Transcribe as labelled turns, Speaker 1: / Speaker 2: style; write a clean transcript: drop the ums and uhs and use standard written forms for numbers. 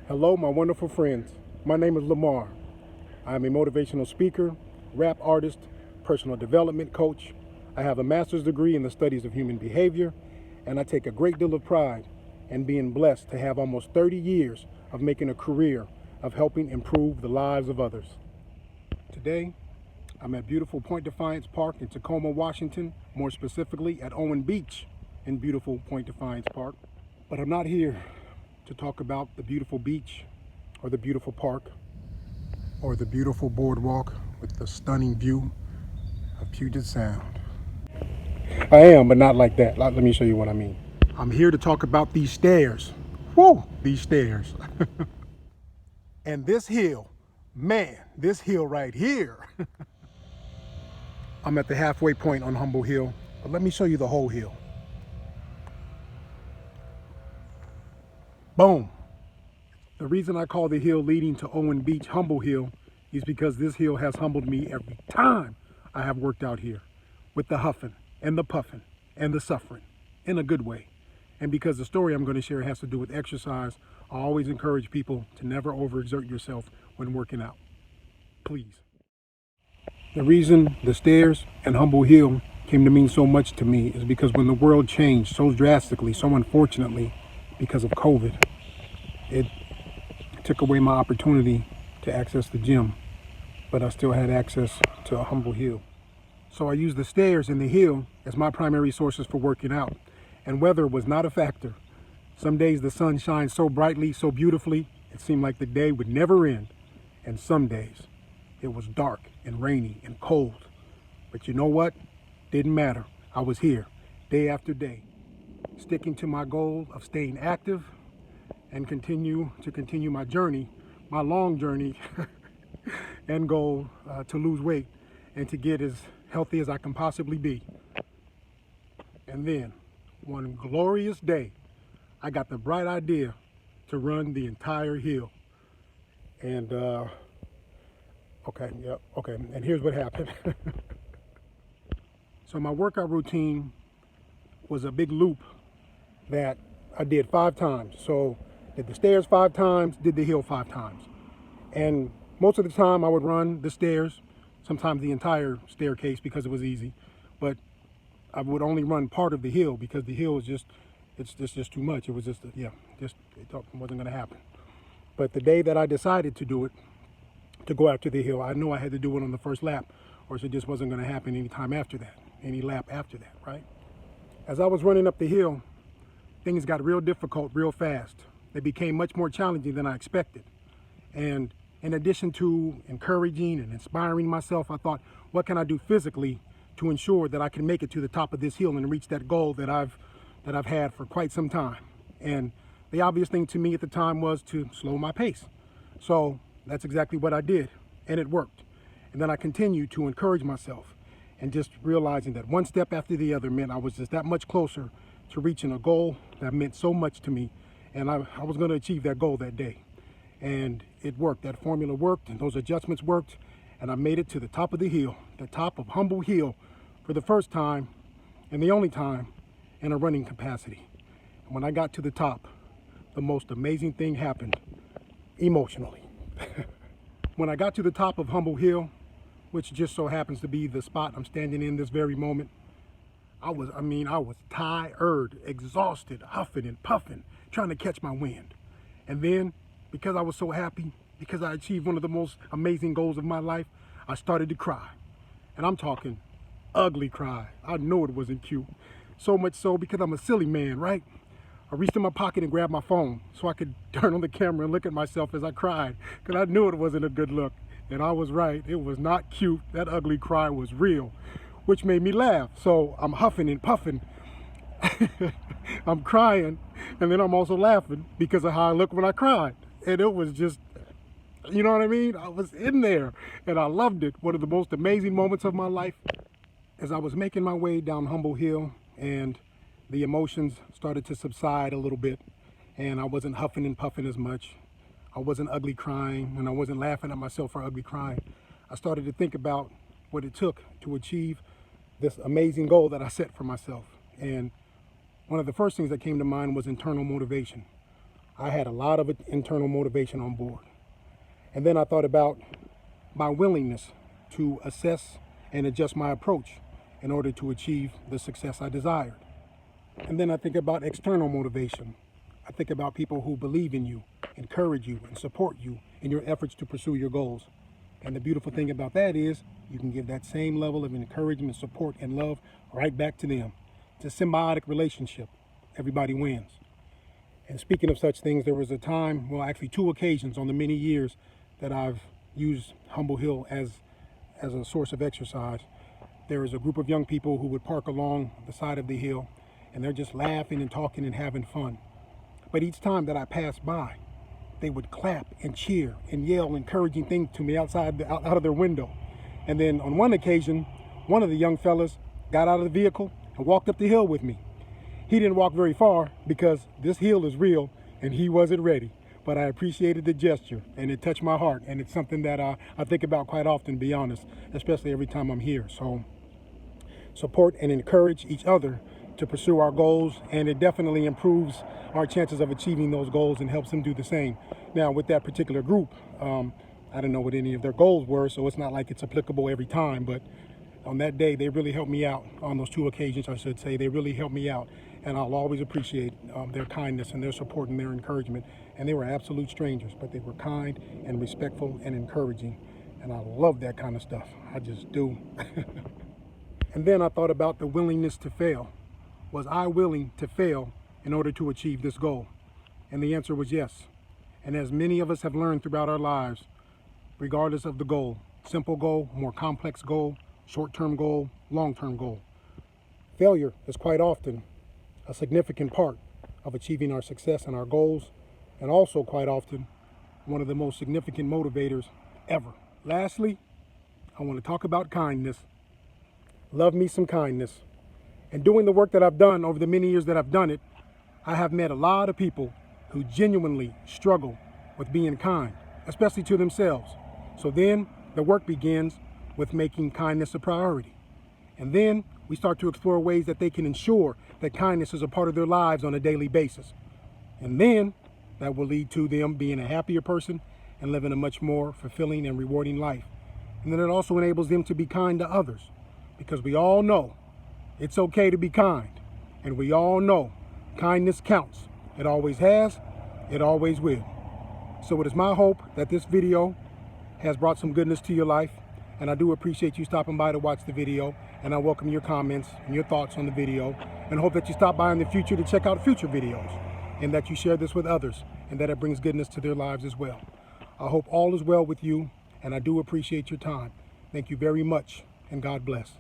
Speaker 1: Hello, my wonderful friends. My name is Lamar. I am a motivational speaker, rap artist, personal development coach. I have a master's degree in the studies of human behavior, and I take a great deal of pride in being blessed to have almost 30 years of making a career of helping improve the lives of others. Today, I'm at beautiful Point Defiance Park in Tacoma, Washington, more specifically at Owen Beach in beautiful Point Defiance Park. But I'm not here to talk about the beautiful beach or the beautiful park or the beautiful boardwalk with the stunning view of Puget Sound. I am, but not like that. Let me show you what I mean. I'm here to talk about these stairs. Whoa, these stairs. And this hill, man, this hill right here. I'm at the halfway point on Humble Hill, but let me show you the whole hill. Boom. The reason I call the hill leading to Owen Beach Humble Hill is because this hill has humbled me every time I have worked out here, with the huffing and the puffing and the suffering in a good way. And because the story I'm going to share has to do with exercise, I always encourage people to never overexert yourself when working out. Please. The reason the stairs and Humble Hill came to mean so much to me is because when the world changed so drastically, so unfortunately, because of COVID, it took away my opportunity to access the gym, but I still had access to a Humble Hill. So I used the stairs and the hill as my primary sources for working out, and weather was not a factor. Some days the sun shines so brightly, so beautifully, it seemed like the day would never end, and some days it was dark and rainy and cold. But you know what? Didn't matter. I was here day after day, sticking to my goal of staying active and continue my journey, my long journey and goal to lose weight and to get as healthy as I can possibly be. And then one glorious day, I got the bright idea to run the entire hill. And and here's what happened. So my workout routine was a big loop that I did 5 times. So did the stairs 5 times, did the hill 5 times. And most of the time I would run the stairs, sometimes the entire staircase because it was easy. But I would only run part of the hill because the hill is it's just too much. It was just, it wasn't gonna happen. But the day that I decided to do it, to go out to the hill, I knew I had to do it on the first lap, or it just wasn't gonna happen any time after that, any lap after that, right? As I was running up the hill, things got real difficult real fast. They became much more challenging than I expected. And in addition to encouraging and inspiring myself, I thought, what can I do physically to ensure that I can make it to the top of this hill and reach that goal that I've had for quite some time? And the obvious thing to me at the time was to slow my pace. So that's exactly what I did, and it worked. And then I continued to encourage myself and just realizing that one step after the other meant I was just that much closer to reaching a goal that meant so much to me, and I was going to achieve that goal that day. And it worked. That formula worked, and those adjustments worked, and I made it to the top of the hill, the top of Humble Hill, for the first time and the only time in a running capacity. And when I got to the top, the most amazing thing happened emotionally. When I got to the top of Humble Hill, which just so happens to be the spot I'm standing in this very moment, I was tired, exhausted, huffing and puffing, trying to catch my wind. And then, because I was so happy, because I achieved one of the most amazing goals of my life, I started to cry. And I'm talking ugly cry. I know it wasn't cute. So much so because I'm a silly man, right? I reached in my pocket and grabbed my phone so I could turn on the camera and look at myself as I cried, because I knew it wasn't a good look. And I was right. It was not cute. That ugly cry was real, which made me laugh. So I'm huffing and puffing. I'm crying, and then I'm also laughing because of how I look when I cried. And it was just, you know what I mean? I was in there, and I loved it. One of the most amazing moments of my life. As I was making my way down Humble Hill, and the emotions started to subside a little bit, and I wasn't huffing and puffing as much. I wasn't ugly crying, and I wasn't laughing at myself for ugly crying. I started to think about what it took to achieve this amazing goal that I set for myself. And one of the first things that came to mind was internal motivation. I had a lot of internal motivation on board. And then I thought about my willingness to assess and adjust my approach in order to achieve the success I desired. And then I think about external motivation. I think about people who believe in you, encourage you, and support you in your efforts to pursue your goals. And the beautiful thing about that is you can give that same level of encouragement, support, and love right back to them. It's a symbiotic relationship. Everybody wins. And speaking of such things, there was a time, well, actually 2 occasions on the many years that I've used Humble Hill as a source of exercise. There was a group of young people who would park along the side of the hill, and they're just laughing and talking and having fun. But each time that I passed by, they would clap and cheer and yell encouraging things to me out of their window. And then on one occasion, one of the young fellas got out of the vehicle and walked up the hill with me. He didn't walk very far because this hill is real and he wasn't ready. But I appreciated the gesture and it touched my heart, and it's something that I think about quite often, to be honest, especially every time I'm here. So support and encourage each other to pursue our goals, and it definitely improves our chances of achieving those goals and helps them do the same. Now, with that particular group, I don't know what any of their goals were, so it's not like it's applicable every time, but on that day, they really helped me out. On those 2 occasions, I should say, they really helped me out, and I'll always appreciate their kindness and their support and their encouragement. And they were absolute strangers, but they were kind and respectful and encouraging, and I love that kind of stuff. I just do. And then I thought about the willingness to fail. Was I willing to fail in order to achieve this goal? And the answer was yes. And as many of us have learned throughout our lives, regardless of the goal, simple goal, more complex goal, short-term goal, long-term goal, failure is quite often a significant part of achieving our success and our goals, and also quite often one of the most significant motivators ever. Lastly, I want to talk about kindness. Love me some kindness. And doing the work that I've done over the many years that I've done it, I have met a lot of people who genuinely struggle with being kind, especially to themselves. So then the work begins with making kindness a priority. And then we start to explore ways that they can ensure that kindness is a part of their lives on a daily basis. And then that will lead to them being a happier person and living a much more fulfilling and rewarding life. And then it also enables them to be kind to others, because we all know it's okay to be kind. And we all know kindness counts. It always has, it always will. So it is my hope that this video has brought some goodness to your life. And I do appreciate you stopping by to watch the video. And I welcome your comments and your thoughts on the video. And hope that you stop by in the future to check out future videos. And that you share this with others. And that it brings goodness to their lives as well. I hope all is well with you. And I do appreciate your time. Thank you very much. And God bless.